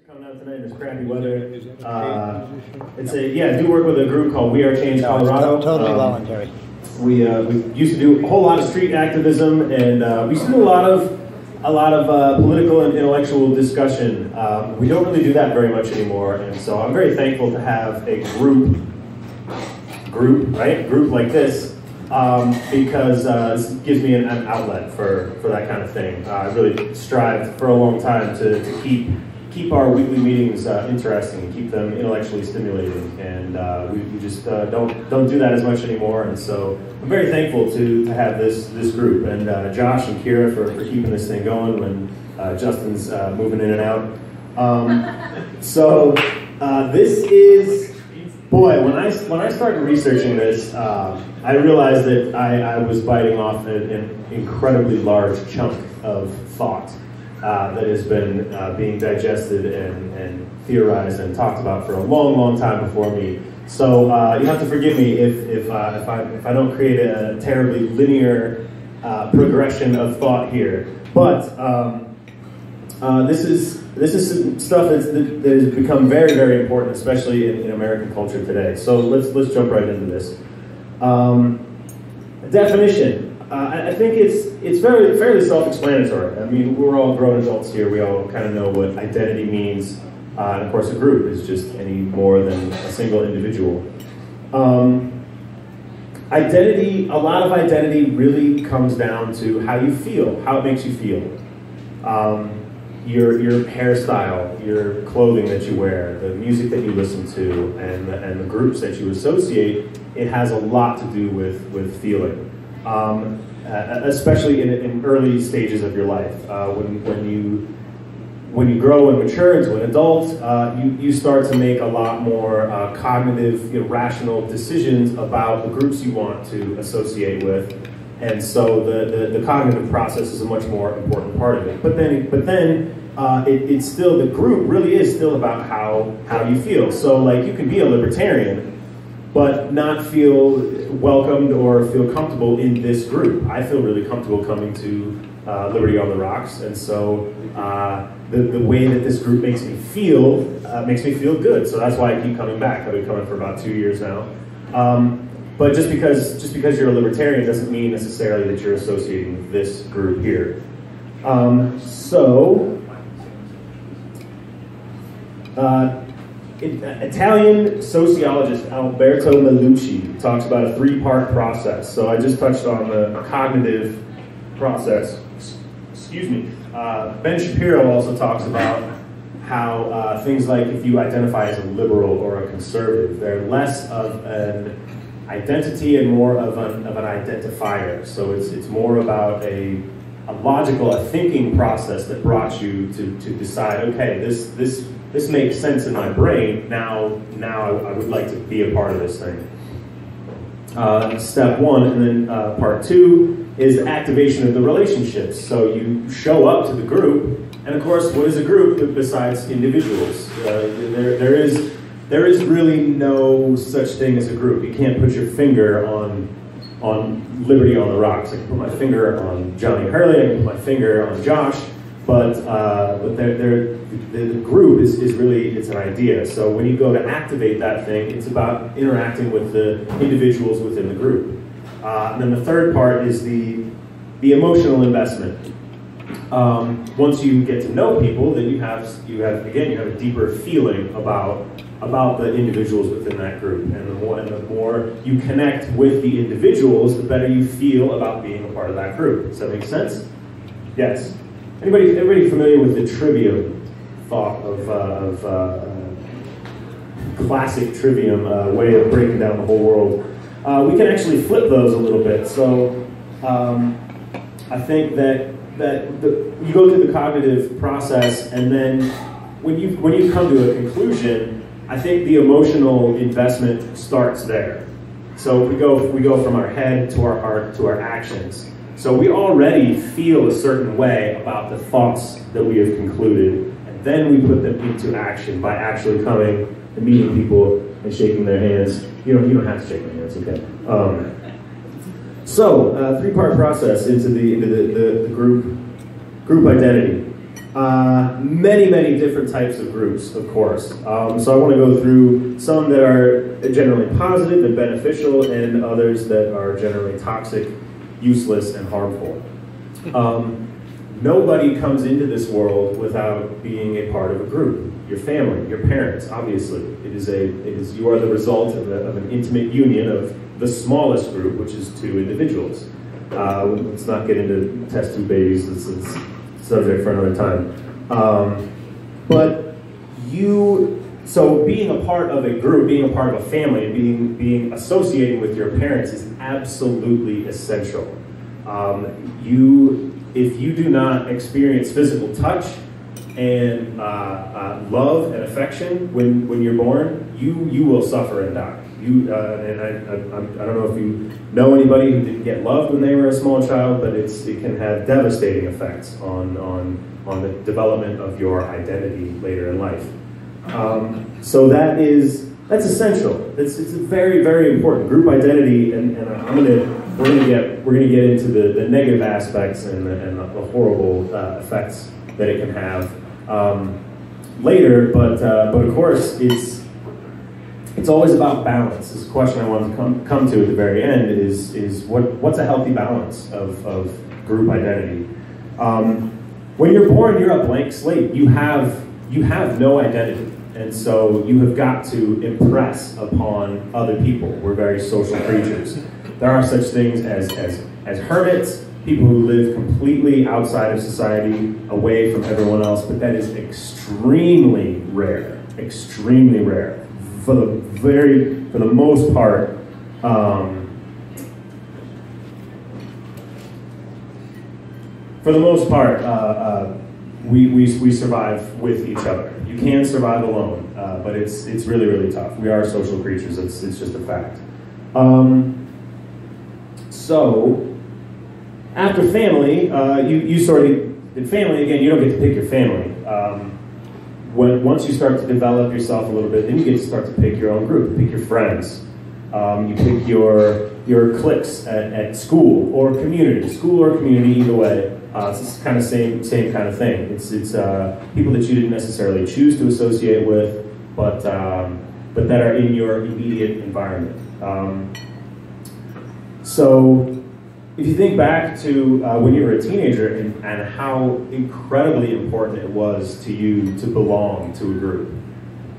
Coming out tonight, there's crappy weather. I do work with a group called We Are Change Colorado. It's totally voluntary. We used to do a whole lot of street activism, and we used to do a lot of political and intellectual discussion. We don't really do that very much anymore, and so I'm very thankful to have a group like this, because this gives me an outlet for that kind of thing. I really strived for a long time to keep our weekly meetings interesting and keep them intellectually stimulating, and we just don't do that as much anymore. And so I'm very thankful to have this group, and Josh and Kira for keeping this thing going when Justin's moving in and out. This is, boy, when I started researching this, I realized that I was biting off an incredibly large chunk of thought that has been being digested and theorized and talked about for a long, long time before me. So you have to forgive me if I don't create a terribly linear progression of thought here. But this is some stuff that has become very, very important, especially in American culture today. So let's jump right into this. Definition. I think it's fairly self-explanatory. I mean, we're all grown adults here. We all kind of know what identity means. And of course, a group is just any more than a single individual. Identity, a lot of identity really comes down to how you feel, how it makes you feel. Your hairstyle, your clothing that you wear, the music that you listen to, and the groups that you associate, it has a lot to do with feeling. Especially in early stages of your life, when you grow and mature into an adult, you start to make a lot more cognitive, rational decisions about the groups you want to associate with, and so the cognitive process is a much more important part of it. But then it's still, the group really is still about how you feel. So like, you can be a libertarian but not feel welcomed or feel comfortable in this group. I feel really comfortable coming to Liberty on the Rocks, and so the way that this group makes me feel good. So that's why I keep coming back. I've been coming for about 2 years now. But just because you're a libertarian doesn't mean necessarily that you're associating with this group here. Italian sociologist Alberto Melucci talks about a three-part process. So I just touched on the cognitive process. Excuse me. Ben Shapiro also talks about how things like if you identify as a liberal or a conservative, they're less of an identity and more of an identifier. So it's more about a logical, a thinking process that brought you to decide, okay, this makes sense in my brain. Now I would like to be a part of this thing. Step one, and then part two is activation of the relationships. So you show up to the group, and of course, what is a group besides individuals? There is really no such thing as a group. You can't put your finger on Liberty on the Rocks. I can put my finger on Johnny Hurley. I can put my finger on Josh. But the group is really, it's an idea. So when you go to activate that thing, it's about interacting with the individuals within the group. And then the third part is the emotional investment. Once you get to know people, then you have a deeper feeling about the individuals within that group. And the more you connect with the individuals, the better you feel about being a part of that group. Does that make sense? Yes. Everybody familiar with the trivium thought of classic trivium way of breaking down the whole world? We can actually flip those a little bit. So I think that you go through the cognitive process, and then when you come to a conclusion, I think the emotional investment starts there. So we go from our head to our heart to our actions. So we already feel a certain way about the thoughts that we have concluded, and then we put them into action by actually coming and meeting people and shaking their hands. You don't have to shake their hands, okay? Three-part process into the group identity. Many different types of groups, of course. So I want to go through some that are generally positive and beneficial, and others that are generally toxic, useless, and harmful. Nobody comes into this world without being a part of a group. Your family, your parents, obviously. You are the result of an intimate union of the smallest group, which is 2 individuals. Let's not get into test tube babies. It's a subject for another time. So being a part of a group, being a part of a family, and being associated with your parents is absolutely essential. If you do not experience physical touch and love and affection when you're born, you will suffer and die. I don't know if you know anybody who didn't get loved when they were a small child, but it can have devastating effects on the development of your identity later in life. So that's essential. It's very important. Group identity, and we're gonna get into the negative aspects and the horrible effects that it can have later. But of course, it's always about balance. This is a question I wanted to come to at the very end is what's a healthy balance of group identity? When you're born, you're a blank slate. You have no identity. And so you have got to impress upon other people. We're very social creatures. There are such things as hermits, people who live completely outside of society, away from everyone else, but that is extremely rare. Extremely rare. For the most part, we survive with each other. You can survive alone, but it's really tough. We are social creatures. It's just a fact. So after family, in family again. You don't get to pick your family. Once you start to develop yourself a little bit, then you get to start to pick your own group, pick your friends. You pick your cliques at school or community. School or community, either way. It's kind of same kind of thing. It's people that you didn't necessarily choose to associate with, but that are in your immediate environment. So if you think back to when you were a teenager and how incredibly important it was to you to belong to a group.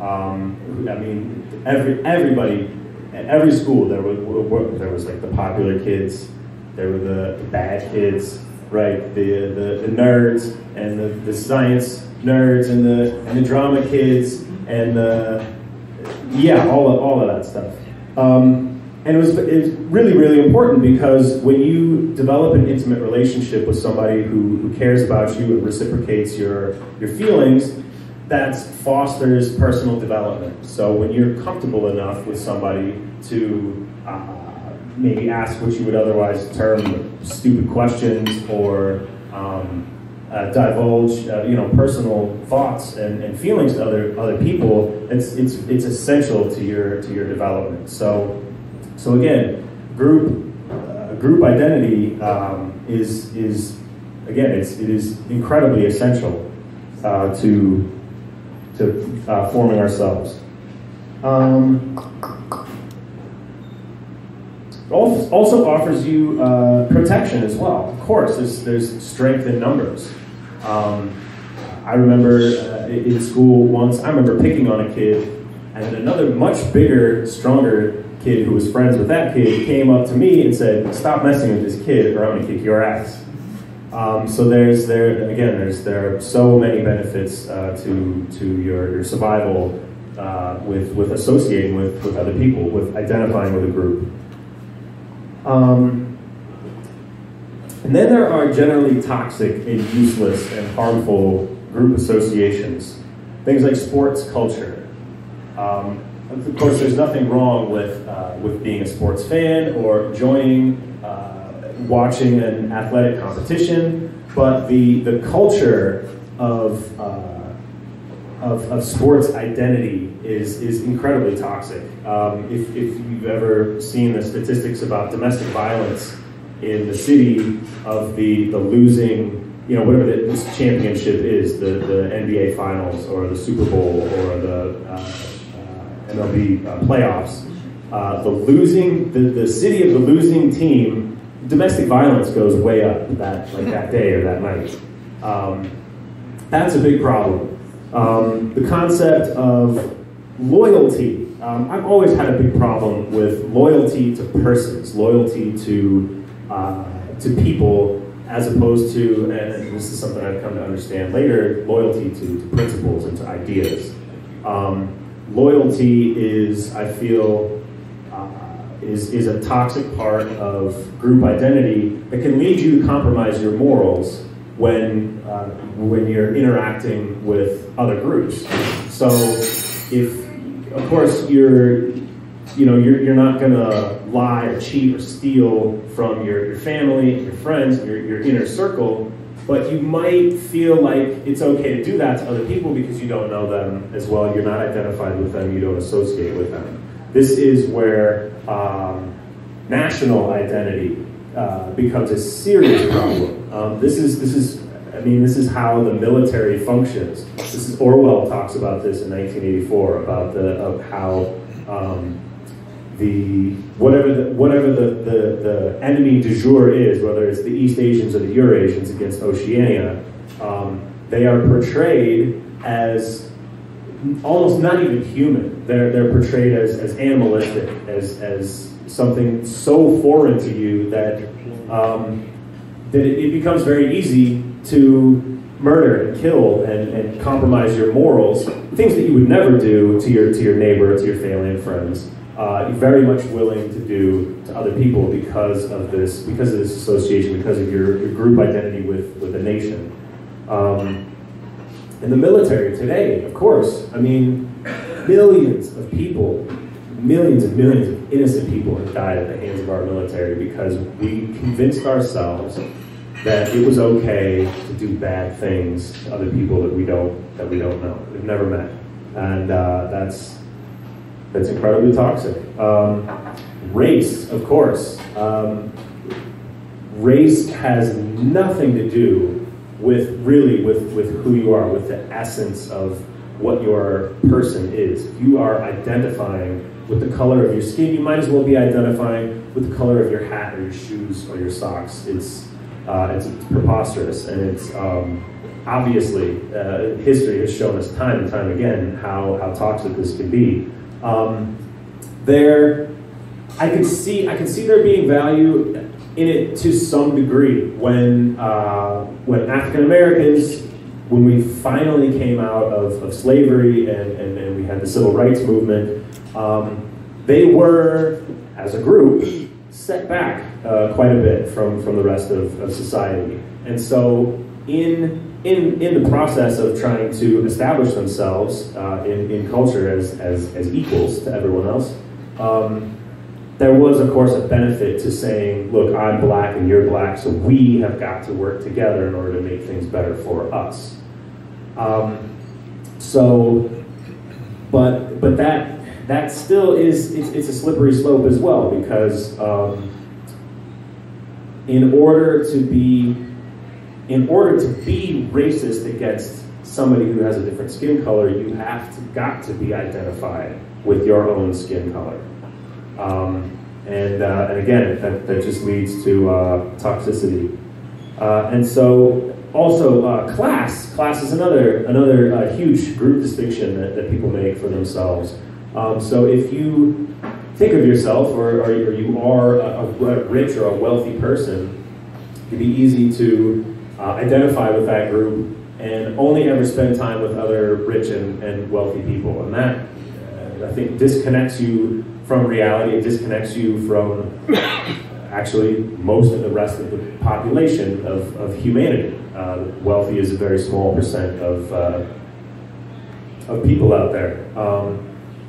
I mean, everybody at every school there was like the popular kids, there were the bad kids, right? The nerds and the science nerds and the drama kids and all of that stuff. And it was really important because when you develop an intimate relationship with somebody who cares about you and reciprocates your feelings, that fosters personal development. So when you're comfortable enough with somebody to maybe ask what you would otherwise term stupid questions or divulge personal thoughts and feelings to other people, it's essential to your development. So again, group identity is incredibly essential to forming ourselves. Also offers you protection as well. Of course, there's strength in numbers. I remember in school once, I remember picking on a kid, and another much bigger, stronger kid who was friends with that kid came up to me and said, "Stop messing with this kid or I'm going to kick your ass." So there are so many benefits to your survival with associating with other people, with identifying with a group. And then there are generally toxic and useless and harmful group associations. Things like sports culture. Of course, there's nothing wrong with being a sports fan or watching an athletic competition, but the culture of sports identity is incredibly toxic. If you've ever seen the statistics about domestic violence in the city of the losing whatever this championship is, the NBA Finals or the Super Bowl or the MLB playoffs, the city of the losing team, domestic violence goes way up that day or that night. That's a big problem. The concept of loyalty. I've always had a big problem with loyalty to persons, loyalty to people, as opposed to, and this is something I've come to understand later, loyalty to principles and to ideas. Loyalty is, I feel, is a toxic part of group identity that can lead you to compromise your morals when you're interacting with other groups. So, if, of course, you're not gonna lie or cheat or steal from your family, your friends, your inner circle, but you might feel like it's okay to do that to other people because you don't know them as well, you're not identified with them, you don't associate with them. This is where national identity becomes a serious problem. This is how the military functions. Orwell talks about this in 1984 about how whatever the enemy du jour is, whether it's the East Asians or the Eurasians against Oceania, they are portrayed as almost not even human. They're portrayed as animalistic, as something so foreign to you that it becomes very easy to murder and kill and compromise your morals, things that you would never do to your neighbor, to your family and friends. You're very much willing to do to other people because of this association, because of your group identity with a nation. In the military today, of course, millions of people, millions and millions of innocent people have died at the hands of our military because we convinced ourselves that it was okay to do bad things to other people that we don't know, we've never met, and that's incredibly toxic. Race, of course. Race has nothing to do with who you are, with the essence of what your person is. If you are identifying with the color of your skin, you might as well be identifying with the color of your hat or your shoes or your socks. It's preposterous, and it's obviously history has shown us time and time again how toxic this can be. I can see there being value in it to some degree when African Americans, when we finally came out of slavery and we had the civil rights movement, they were, as a group, set back quite a bit from the rest of society. And so in the process of trying to establish themselves in culture as equals to everyone else, there was, of course, a benefit to saying, look, I'm black and you're black, so we have got to work together in order to make things better for us. But that still is, it's a slippery slope as well, because in order to be racist against somebody who has a different skin color, you got to be identified with your own skin color. And again, that just leads to toxicity. And so also class is another huge group distinction that people make for themselves. So if you think of yourself, or you are a rich or a wealthy person, it'd be easy to identify with that group and only ever spend time with other rich and wealthy people. And that, I think, disconnects you from reality. It disconnects you from actually most of the rest of the population of humanity. Wealthy is a very small percent of people out there.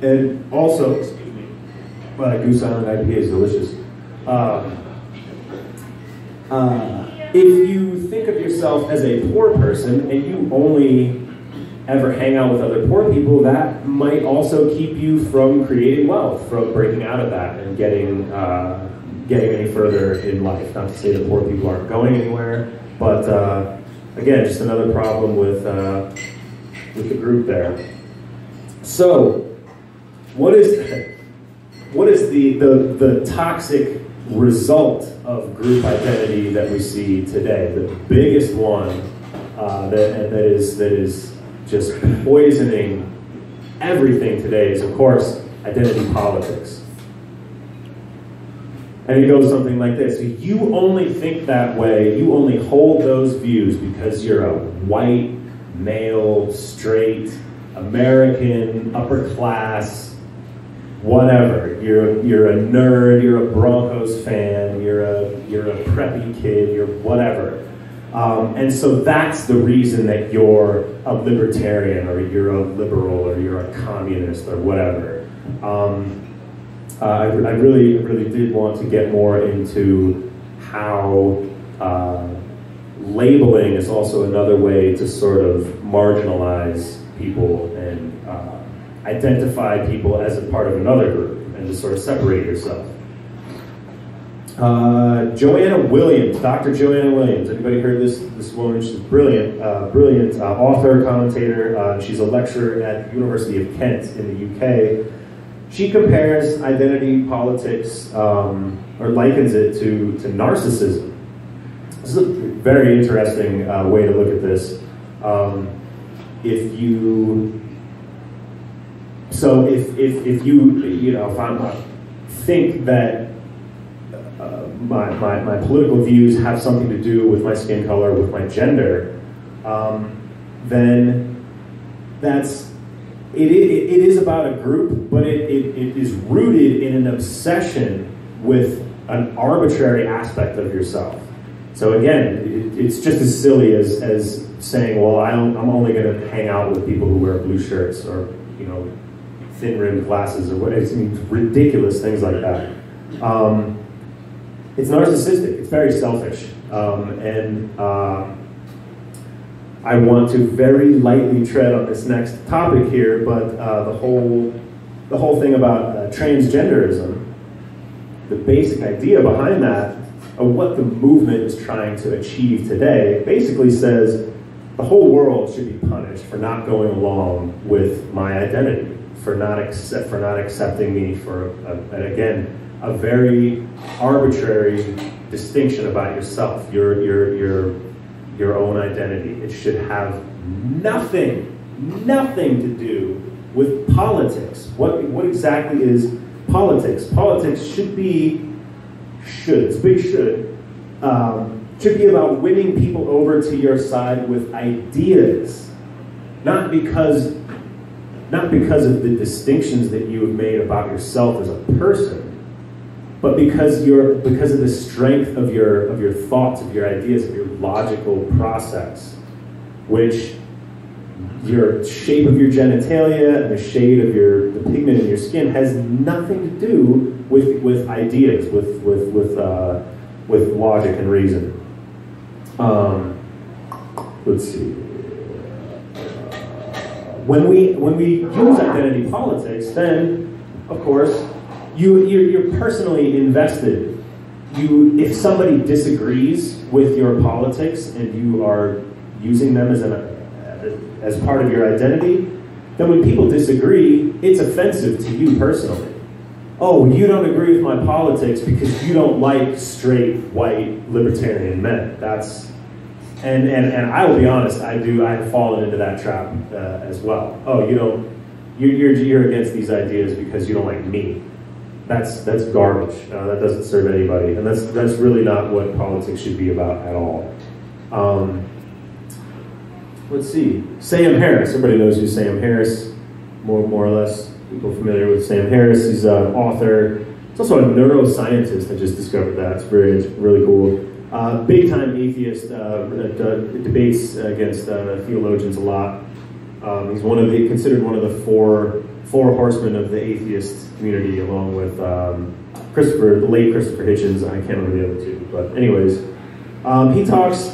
And also, excuse me, Goose Island IPA is delicious. If you think of yourself as a poor person and you only ever hang out with other poor people, that might also keep you from creating wealth, from breaking out of that and getting any further in life. Not to say that poor people aren't going anywhere, but again, just another problem with the group there. So, what is the toxic result of group identity that we see today? The biggest one that is just poisoning everything today is, of course, identity politics. And it goes something like this. So you only think that way, you only hold those views because you're a white, male, straight, American, upper class, whatever. You're a nerd, you're a Broncos fan, you're a preppy kid, you're whatever. And so that's the reason that you're a libertarian, or you're a liberal, or you're a communist, or whatever. I really did want to get more into how labeling is also another way to sort of marginalize people and identify people as a part of another group, and to sort of separate yourself. Joanna Williams, Dr. Joanna Williams. Anybody heard this woman? She's brilliant, brilliant author, commentator. She's a lecturer at the University of Kent in the UK. She compares identity politics, or likens it to narcissism. This is a very interesting way to look at this. If you think that my political views have something to do with my skin color, with my gender, then it is about a group, but it is rooted in an obsession with an arbitrary aspect of yourself. So again, it's just as silly as saying, well, I'm only going to hang out with people who wear blue shirts, or thin-rimmed glasses, or what. It's ridiculous things like that. It's narcissistic. It's very selfish, and I want to very lightly tread on this next topic here, but the whole thing about transgenderism, the basic idea behind that, of what the movement is trying to achieve today, basically says the whole world should be punished for not going along with my identity, for not accepting me, for a very arbitrary distinction about yourself, your own identity. It should have nothing to do with politics. What exactly is politics? Politics it's a big should be about winning people over to your side with ideas, not because of the distinctions that you have made about yourself as a person, but because of the strength of your thoughts, of your ideas, of your logical process, which your shape of your genitalia and the shade of the pigment in your skin has nothing to do with ideas, with logic and reason. Let's see. When we use identity politics, then of course you're personally invested. If somebody disagrees with your politics and you are using them as part of your identity, then when people disagree, it's offensive to you personally. Oh, you don't agree with my politics because you don't like straight, white, libertarian men. And I will be honest, I have fallen into that trap as well. Oh, you're against these ideas because you don't like me. That's garbage. That doesn't serve anybody, and that's really not what politics should be about at all. Let's see, Sam Harris. Everybody knows who Sam Harris, more or less. People familiar with Sam Harris. He's an author. He's also a neuroscientist. I just discovered that. It's really cool. Big time atheist. Debates against theologians a lot. He's considered one of the four horsemen of the atheist community, along with the late Christopher Hitchens. I can't remember the other two, but anyways,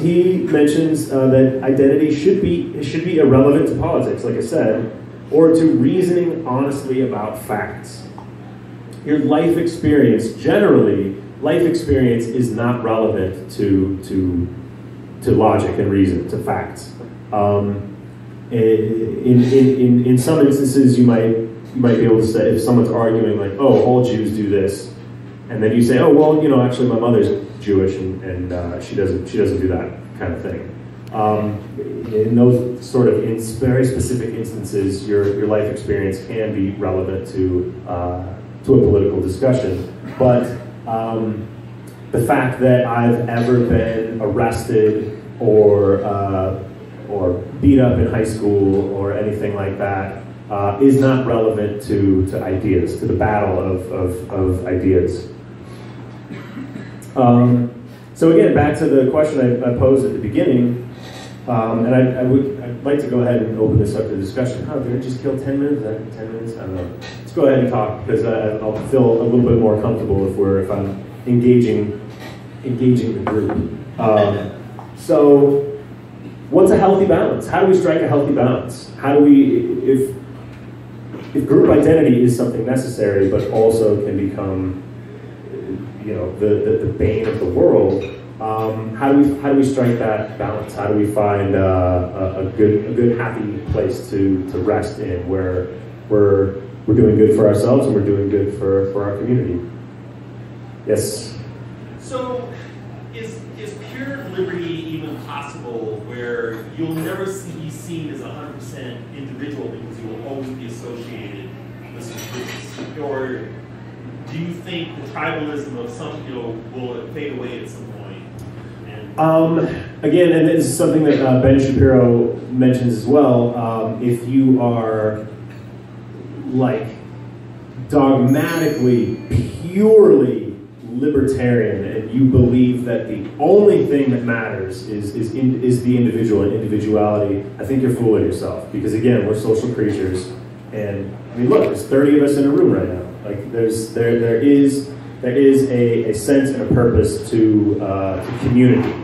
he mentions that identity should be irrelevant to politics, like I said, or to reasoning honestly about facts. Your life experience, generally, life experience is not relevant to to logic and reason, to facts. In some instances, you might be able to say, if someone's arguing like, oh, all Jews do this, and then you say, oh, well, you know, actually my mother's Jewish and she doesn't do that kind of thing. In those sort of very specific instances, your life experience can be relevant to a political discussion. But the fact that I've ever been arrested or beat up in high school or anything like that is not relevant to ideas, to the battle of ideas. So again, back to the question I posed at the beginning, and I'd like to go ahead and open this up to discussion. Oh, did I just kill 10 minutes? 10 minutes? I don't know. Let's go ahead and talk, because I'll feel a little bit more comfortable if I'm engaging the group. So, what's a healthy balance? How do we strike a healthy balance? How do we, if group identity is something necessary, but also can become, you know, the bane of the world, how do we strike that balance? How do we find a good happy place to rest in, where we're doing good for ourselves and we're doing good for our community? Yes. So, is pure liberty even possible, where you'll never be seen as 100% individual because you will always be associated with some groups? Or do you think the tribalism of some, you know, will fade away at some point? Again, and this is something that Ben Shapiro mentions as well. If you are like dogmatically, purely libertarian, and you believe that the only thing that matters is the individual and individuality, I think you're fooling yourself. Because again, we're social creatures, and I mean, look, there's 30 of us in a room right now. Like, there is a sense and a purpose to community.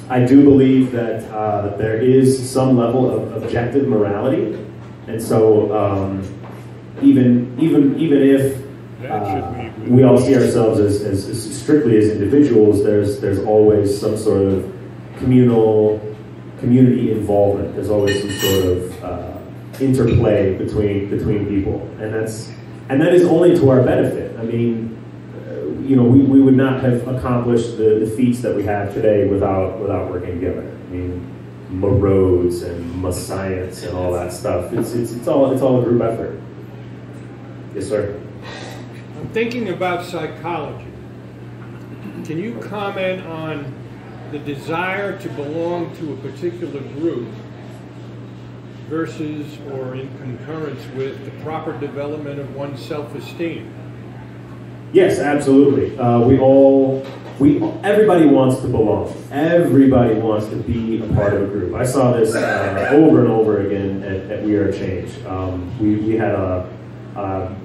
I do believe that there is some level of objective morality, and so even if we all see ourselves as strictly as individuals, there's always some sort of community involvement. There's always some sort of interplay between people, and that is only to our benefit. I mean, you know, we would not have accomplished the feats that we have today without working together. I mean, roads and science and all that stuff. It's all a group effort. Yes, sir. I'm thinking about psychology. Can you comment on the desire to belong to a particular group versus or in concurrence with the proper development of one's self-esteem? Yes, absolutely. Everybody wants to belong. Everybody wants to be a part of a group. I saw this over and over again at We Are Change. We had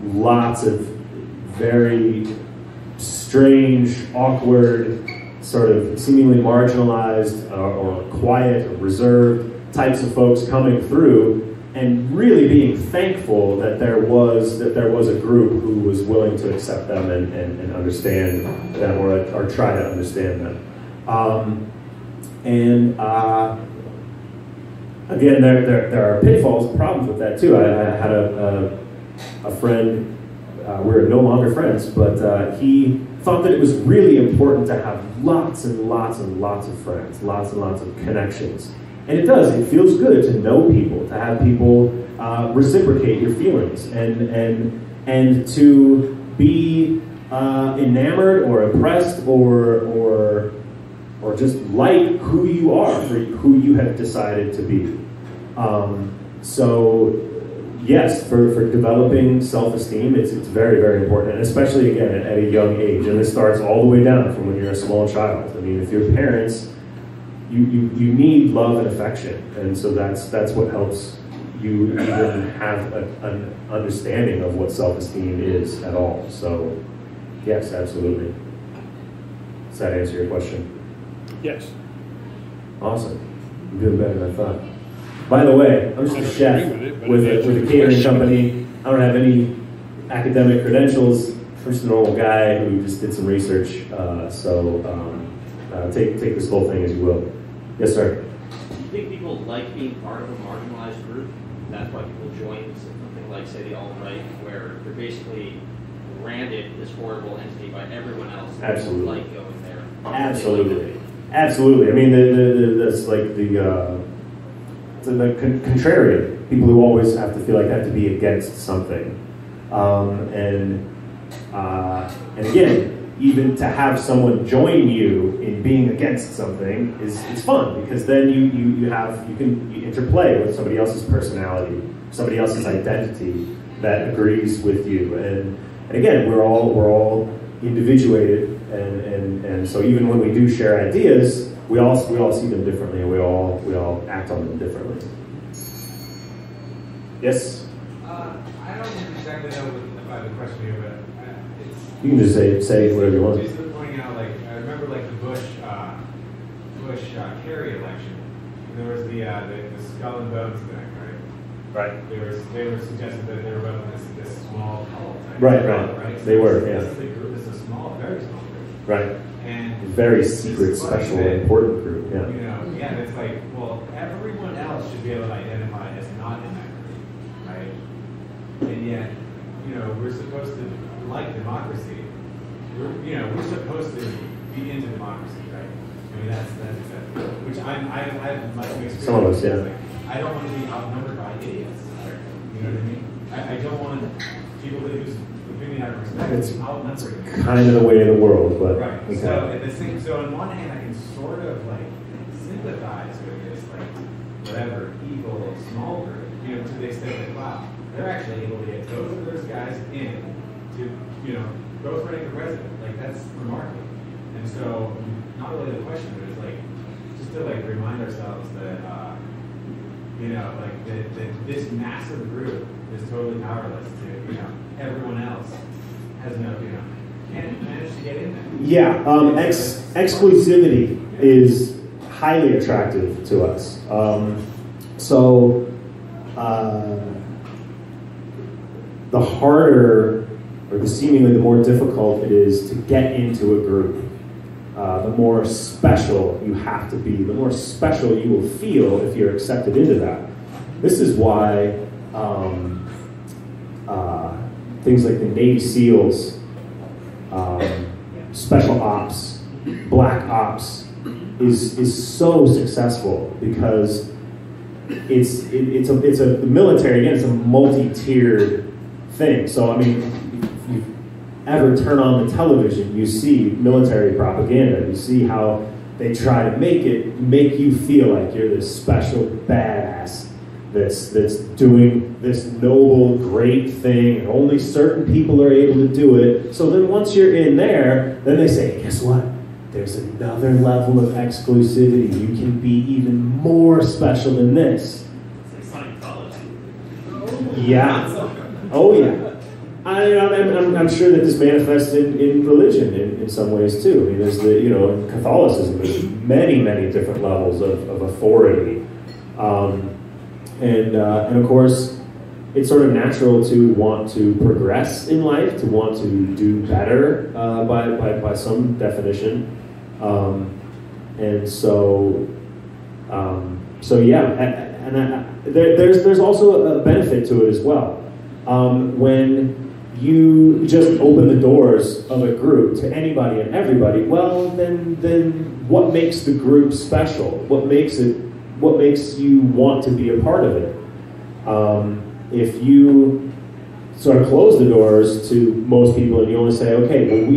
lots of very strange, awkward, sort of seemingly marginalized or quiet or reserved types of folks coming through, and really being thankful that there was a group who was willing to accept them and understand them, or try to understand them. Again, there are pitfalls and problems with that too. I had a friend. We're no longer friends, but he thought that it was really important to have lots and lots and lots of friends, lots and lots of connections. And it does. It feels good to know people, to have people reciprocate your feelings, and to be enamored or impressed or just like who you are, for who you have decided to be. So yes, for developing self-esteem, it's very, very important, and especially again at a young age. And this starts all the way down from when you're a small child. I mean, if your parents, you need love and affection, and so that's what helps you even have an understanding of what self-esteem is at all. So yes, absolutely. Does that answer your question? Yes. Awesome. You're doing better than I thought. By the way, I'm just a chef with a catering company. I don't have any academic credentials. I'm just a normal guy who just did some research. take this whole thing as you will. Yes, sir. Do you think people like being part of a marginalized group? That's why people join something like, say, the alt-right, where they're basically branded this horrible entity by everyone else. Absolutely. Like going there. Absolutely. Absolutely. I mean, that's like the contrarian, people who always have to feel like they have to be against something. And again, even to have someone join you in being against something is fun, because then you can interplay with somebody else's personality, somebody else's identity that agrees with you. And again, we're all individuated, and so even when we do share ideas, we all see them differently, and we all act on them differently. Yes? I don't exactly know about the question here, but You can just say whatever you want. Just pointing out, like, I remember like the Bush Kerry election. There was the skull and bones thing, right? Right. They were suggesting that they were voting this small cult. Right. They were, yeah. This is a group. This is a small, very small group. Right. And very secret, special, important group. Yeah. You know, yeah. It's like, well, everyone else should be able to identify as not in that group, right? And yet, you know, we're supposed to like democracy. We're supposed to be into democracy, right? I mean, that's exactly which I have much experience. Some of us, yeah. Like, I don't want to be outnumbered by idiots. You know what I mean? I don't want people whose opinion I respect It's to be outnumbered. kind of the way of the world, but Right. okay. So on one hand, I can sort of like sympathize with this, like whatever evil small group, you know, to the extent that wow, they're actually able to get both of those guys in to, you know, both running for president. Like that's remarkable. And so not really the question, but it's like just to like remind ourselves that you know, like that this massive group is totally powerless to, you know, everyone else has no, you know, can't manage to get in there. Yeah, exclusivity is highly attractive to us. The harder, or the seemingly the more difficult it is to get into a group, the more special you have to be, the more special you will feel if you're accepted into that. This is why things like the Navy SEALs, Special Ops, Black Ops is so successful, because the military, again, it's a multi-tiered thing. So I mean, if you ever turn on the television, you see military propaganda. You see how they try to make you feel like you're this special badass that's doing this noble, great thing, and only certain people are able to do it. So then once you're in there, then they say, guess what? There's another level of exclusivity. You can be even more special than this. It's like Scientology. Yeah. Oh, yeah. I'm sure that this manifests in religion in some ways too. I mean, there's in Catholicism, there's many, many different levels of authority. And of course, it's sort of natural to want to progress in life, to want to do better by some definition. There's also a benefit to it as well. When you just open the doors of a group to anybody and everybody, well, then what makes the group special? What makes you want to be a part of it? If you sort of close the doors to most people and you only say, okay, well,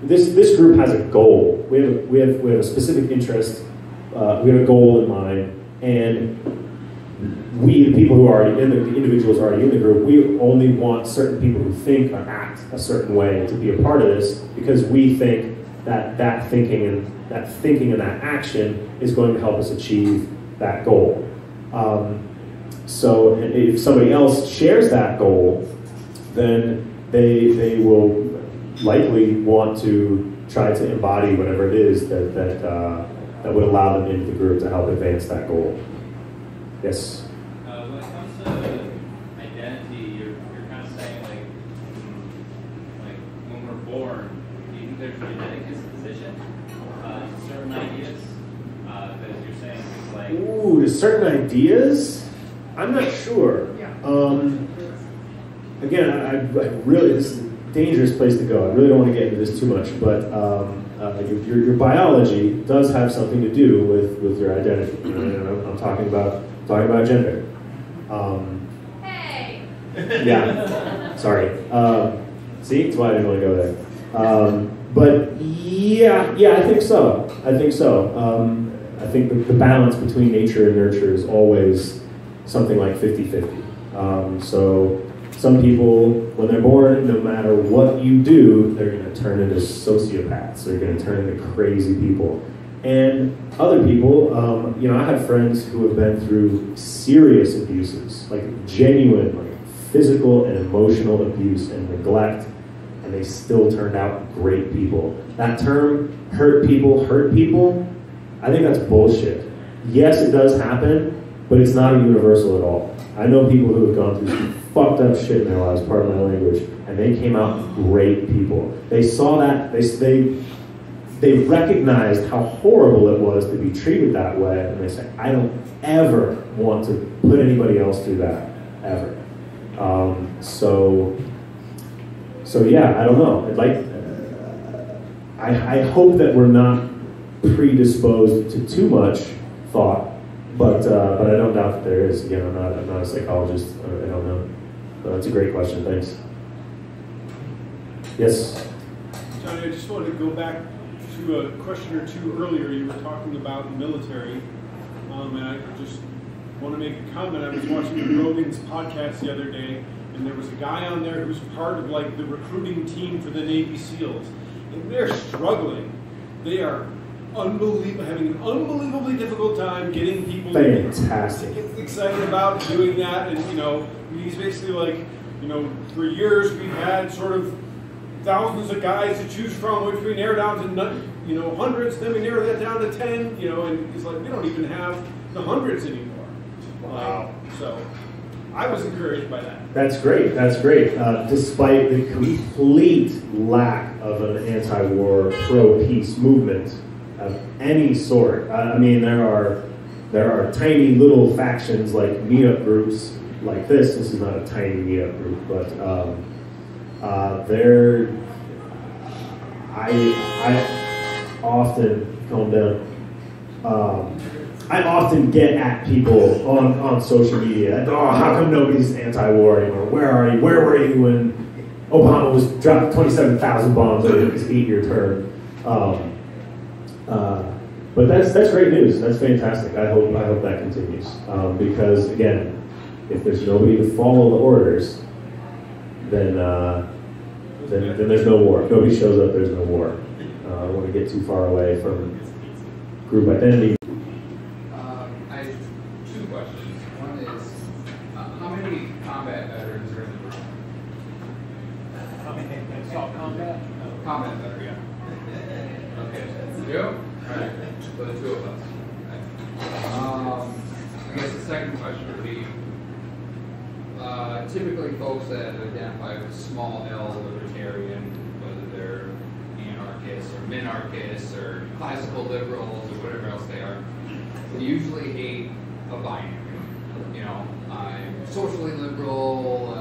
this group has a goal. We have a specific interest. We have a goal in mind, and we, the people who are already the individuals already in the group, we only want certain people who think or act a certain way to be a part of this, because we think that thinking and that action is going to help us achieve that goal. So if somebody else shares that goal, then they will likely want to try to embody whatever it is that would allow them into the group to help advance that goal. Yes? When it comes to identity, you're kind of saying like when we're born, do you think there's genetic disposition to certain certain ideas, I'm not sure. Again, I really, this is a dangerous place to go. I really don't want to get into this too much, but your biology does have something to do with your identity. I'm talking about gender. Hey. Yeah. Sorry. See, that's why I didn't want to go there. But yeah, I think so. I think the balance between nature and nurture is always something like 50-50. So some people, when they're born, no matter what you do, they're going to turn into sociopaths. They're going to turn into crazy people. And other people, I have friends who have been through serious abuses, like genuine, like physical and emotional abuse and neglect, and they still turned out great people. That term, hurt people, I think that's bullshit. Yes, it does happen, but it's not universal at all. I know people who have gone through some fucked up shit in their lives, pardon my language, and they came out great people. They saw that, they recognized how horrible it was to be treated that way, and they said, I don't ever want to put anybody else through that, ever. So yeah, I don't know. I hope that we're not predisposed to too much thought, but I don't doubt that there is. Again, I'm not a psychologist. I don't know. But that's a great question. Thanks. Yes. Johnny, I just wanted to go back to a question or two earlier. You were talking about the military, and I just want to make a comment. I was watching Rogan's podcast the other day, and there was a guy on there who's part of like the recruiting team for the Navy SEALs, and they're struggling. They are having an unbelievably difficult time getting people fantastic to get excited about doing that. And he's basically like, for years we've had sort of thousands of guys to choose from, which we narrow down to hundreds. Then we narrow that down to 10. And he's like, we don't even have the hundreds anymore. Wow. So I was encouraged by that. That's great. Despite the complete lack of an anti-war, pro-peace movement of any sort. I mean, there are tiny little factions like meetup groups like this. This is not a tiny meetup group, but I often calm down. I often get at people on social media. Oh, how come nobody's anti-war anymore? Where are you? Where were you when Obama was dropped 27,000 bombs in his 8-year term? But that's great news. That's fantastic. I hope that continues because again, if there's nobody to follow the orders, then there's no war. If nobody shows up, there's no war. I don't want to get too far away from group identity. I have two questions. One is, how many combat veterans are in the room? Combat? Combat veteran, yeah. Okay, two? All right, so the two of us. I guess the second question would be, typically folks that identify with small L libertarian, whether they're anarchists or minarchists or classical liberals or whatever else they are, they usually hate a binary. I'm socially liberal,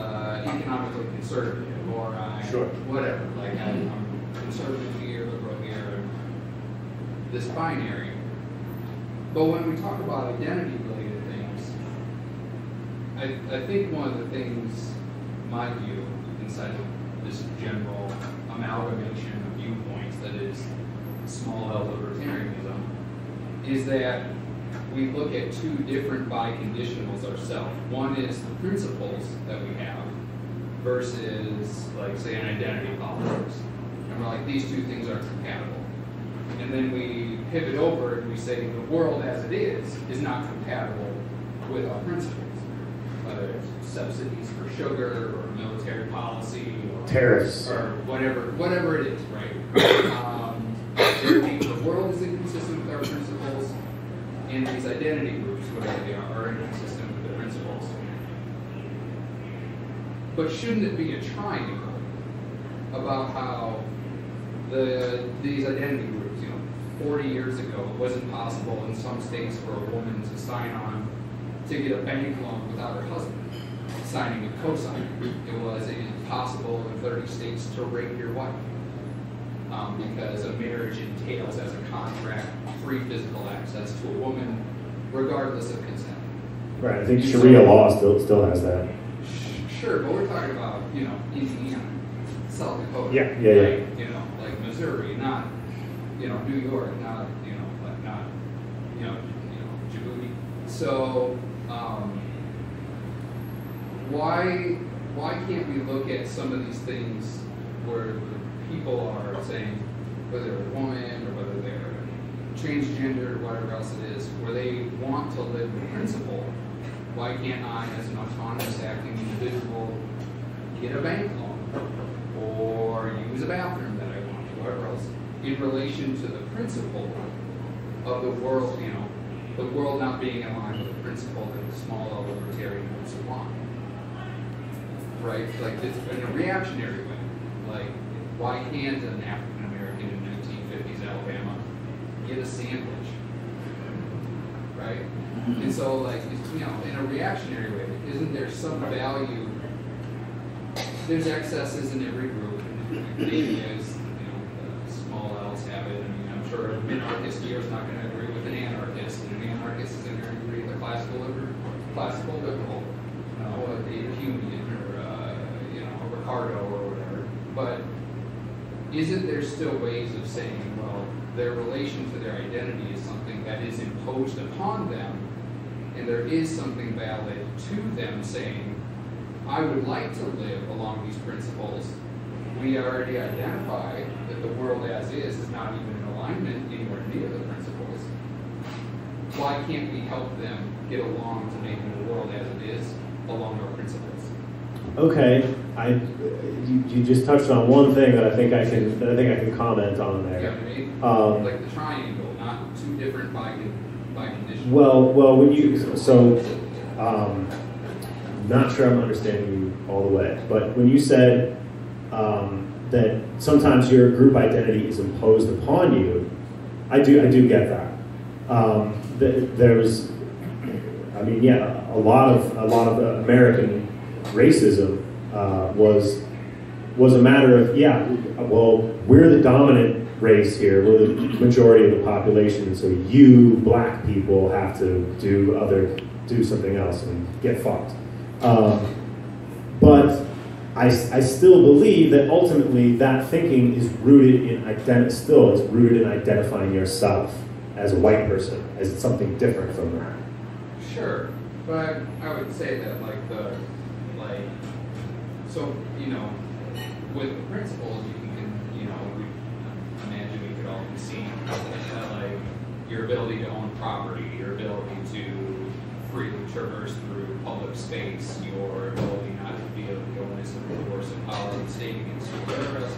economically conservative, or I'm whatever. Like I'm conservative here, liberal here, this binary. But when we talk about identity-related things, I think one of the things, my view, inside of this general amalgamation of viewpoints that is small L libertarianism, is that we look at two different biconditionals ourselves. One is the principles that we have versus, like, say, an identity politics. And we're like, these two things aren't compatible. And then we pivot over and we say the world as it is not compatible with our principles. Whether it's subsidies for sugar or military policy or tariffs or whatever it is, right? The world is inconsistent with our principles, and these identity groups, whatever they are inconsistent with the principles. But shouldn't it be a triangle about how these identity groups, 40 years ago, it wasn't possible in some states for a woman to sign on to get a bank loan without her husband signing a cosigner. It was impossible in 30 states to rape your wife because a marriage entails as a contract free physical access to a woman regardless of consent. Right, I think Sharia law still has that. Sure, but we're talking about, Indiana, South Dakota. Yeah. Right? Like Missouri, not, New York, not, Djibouti. So, why can't we look at some of these things where people are saying, whether they're a woman or whether they're transgender or whatever else it is, where they want to live the principle? Why can't I, as an autonomous acting individual, get a bank loan or use a bathroom that I want, or whatever else, in relation to the principle of the world, the world not being in line with the principle that the small L libertarian groups want? Right? Like, it's in a reactionary way. Like, why can't an African American in 1950s Alabama get a sandwich? Right? And so, like, in a reactionary way, isn't there some value? There's excesses in every group. Maybe as, small L's have it. I mean, I'm sure a minarchist here is not going to agree with an anarchist, and an anarchist isn't going to agree with a classical liberal, a David Hume or, a Ricardo or whatever. But isn't there still ways of saying, well, their relation to their identity is something that is imposed upon them, and there is something valid to them saying, I would like to live along these principles. We already identify that the world as is not even in alignment anywhere near the principles. Why can't we help them get along to making the world as it is along our principles? Okay, you just touched on one thing that I think I can comment on there. You know what I mean? Like the triangle, not two different by condition. Well, when you not sure I'm understanding you all the way, but when you said that sometimes your group identity is imposed upon you, I do get that. There's, a lot of American racism was a matter of, we're the dominant race here, we're the majority of the population, so you black people have to do something else and get fucked. But I still believe that ultimately that thinking is rooted in identifying yourself as a white person, as something different from that. Sure, but I would say that with the principles, you can imagine we could all be seeing like your ability to own property, your ability to freely traverse through public space, your ability not to feel the illness of force of power and state against you, whatever else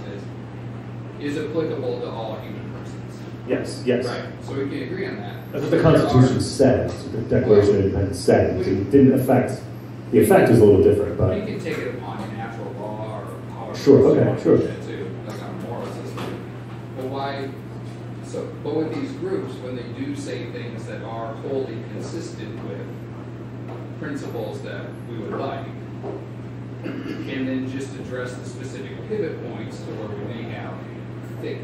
it is applicable to all human persons. Yes. Right. So we can agree on that. That's what the Constitution said. That's what the Declaration of Independence said. It didn't affect. The effect is a little different, but you can take it upon natural law or power. Sure. Okay. Sure. Too. That's not a moral system. But why? But with these groups, when they do say things that are wholly consistent with principles that we would like, and then just address the specific pivot points to where we may have thick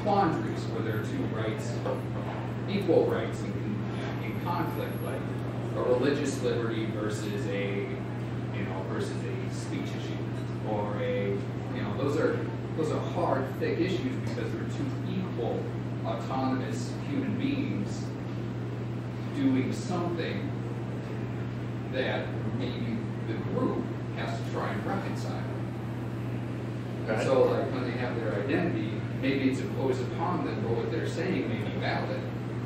quandaries where there are two rights, equal rights in conflict, like a religious liberty versus a speech issue, or those are hard, thick issues because they're two equal, autonomous human beings doing something that maybe the group has to try and reconcile. Okay. So, like, when they have their identity, maybe it's imposed upon them, but what they're saying may be valid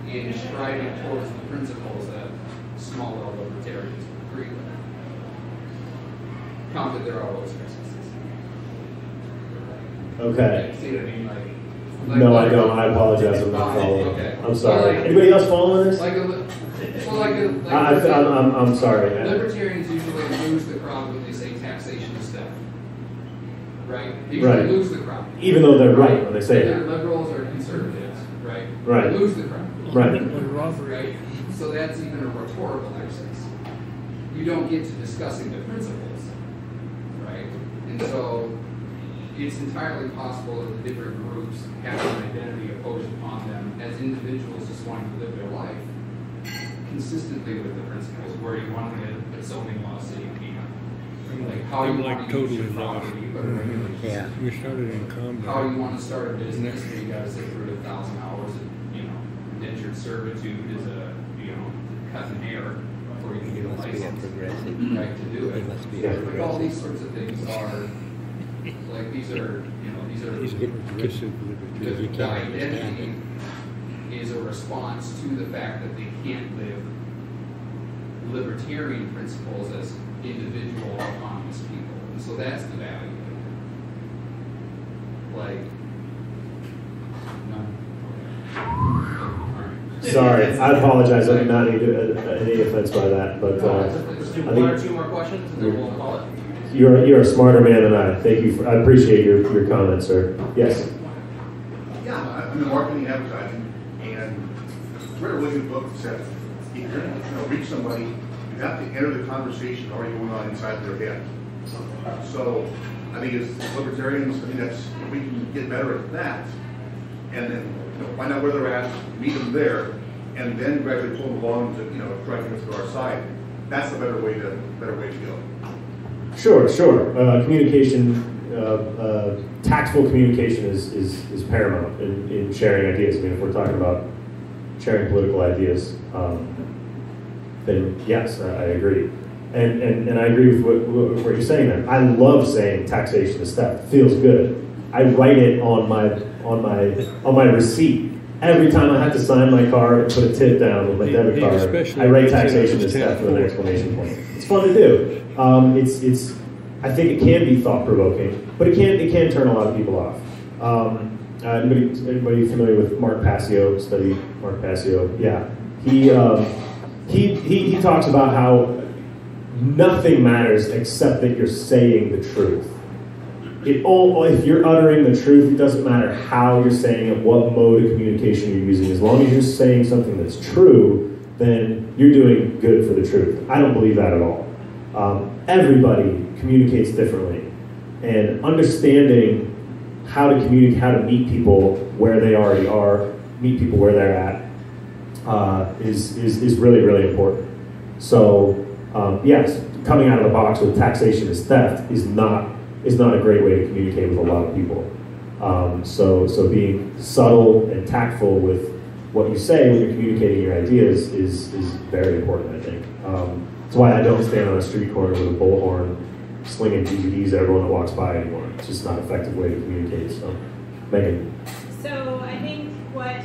in striving towards the principles that small L libertarians agree with. Counted there are always differences. Okay. See what I mean? No, I don't. I apologize. I'm not following. Okay. I'm sorry. Anybody else following this? I'm sorry. Libertarians usually lose the crowd when they say taxation is theft. Right? They usually lose the crowd. Even though they're right when they say they're that. liberals or conservatives, right? Right. They lose the crowd. Right. Right? So that's even a rhetorical exercise. you don't get to discussing the principles, right? And so it's entirely possible that the different groups have an identity imposed upon them as individuals just wanting to live their life consistently with the principles, where you want to live, but zoning laws say you can't. Like how you want to use your property, but regulations. Yeah. We started in combat. How you want to start a business, where you got to sit through 1,000 hours of, indentured servitude is cutting hair before you can get a license, right, to do it. Like all these sorts of things are, like these are progressive liberty. the identity is a response to the fact that they can't live libertarian principles as individual autonomous people. And so that's the value. Like, Sorry, I apologize. I did not need any offense by that, but Let's do one or two more questions, and then we'll call it. You're a smarter man than I. Thank you. I appreciate your comments, sir. Yes. Yeah, I'm in marketing and advertising, and I read a really good book that said if you're going to reach somebody, you have to enter the conversation already going on inside their head. So I think as libertarians, I think that's, if we can get better at that, and then find out where they're at, meet them there, and then gradually pull them along to driving us to our side. That's the better way to go. Sure. Communication, tactful communication is paramount in sharing ideas. I mean, if we're talking about sharing political ideas, then yes, I agree. And I agree with what you're saying there. I love saying taxation is theft. It feels good. I write it on my receipt. Every time I have to sign my card and put a tip down with my debit card, I write taxation is theft with an exclamation point. It's fun to do. I think it can be thought-provoking, but it can turn a lot of people off. Anybody familiar with Mark Passio? Study Mark Passio? Yeah. He talks about how nothing matters except that you're saying the truth. If you're uttering the truth, it doesn't matter how you're saying it, what mode of communication you're using. As long as you're saying something that's true, then you're doing good for the truth. I don't believe that at all. Everybody communicates differently, and understanding how to communicate, how to meet people where they already are, meet people where they're at, is really, really important. So, yes, coming out of the box with taxation is theft is not a great way to communicate with a lot of people. So being subtle and tactful with what you say when you're communicating your ideas is very important, I think. That's why I don't stand on a street corner with a bullhorn slinging DVDs at everyone that walks by anymore. It's just not an effective way to communicate. So, Megan. So I think what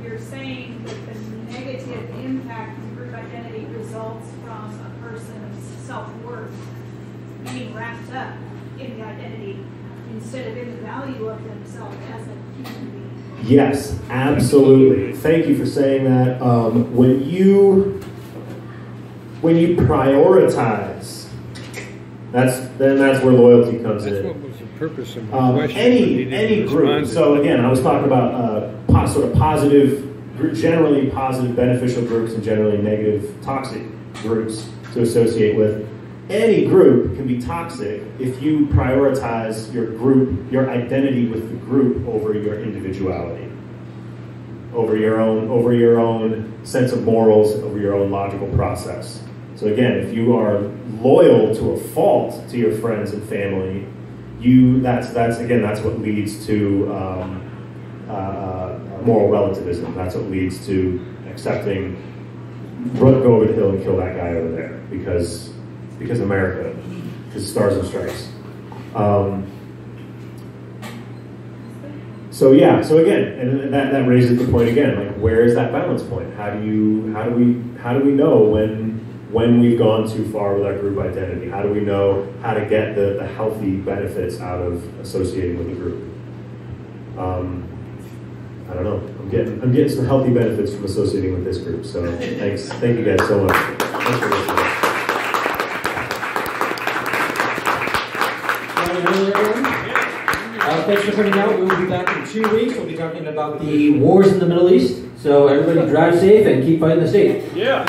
you're saying that the negative impact of group identity results from a person's self-worth being wrapped up in the identity instead of in the value of themselves as a human being. Yes, absolutely. Thank you for saying that. When you prioritize, that's where loyalty comes in. That's what was the purpose of my question. Any group. So again, I was talking about sort of positive, generally positive, beneficial groups, and generally negative, toxic groups to associate with. Any group can be toxic if you prioritize your group, your identity with the group over your individuality, over your own sense of morals, over your own logical process. So again, if you are loyal to a fault to your friends and family, that's what leads to moral relativism. That's what leads to accepting, go over the hill and kill that guy over there because America, because stars and stripes. So again, and that raises the point again, like where is that balance point? How do we know when we've gone too far with our group identity? How do we know how to get the healthy benefits out of associating with a group? I don't know. I'm getting some healthy benefits from associating with this group. So thank you guys so much. Thanks for listening. Thanks for coming out. We will be back in 2 weeks. We'll be talking about the wars in the Middle East. So everybody drive safe and keep fighting the state. Yeah.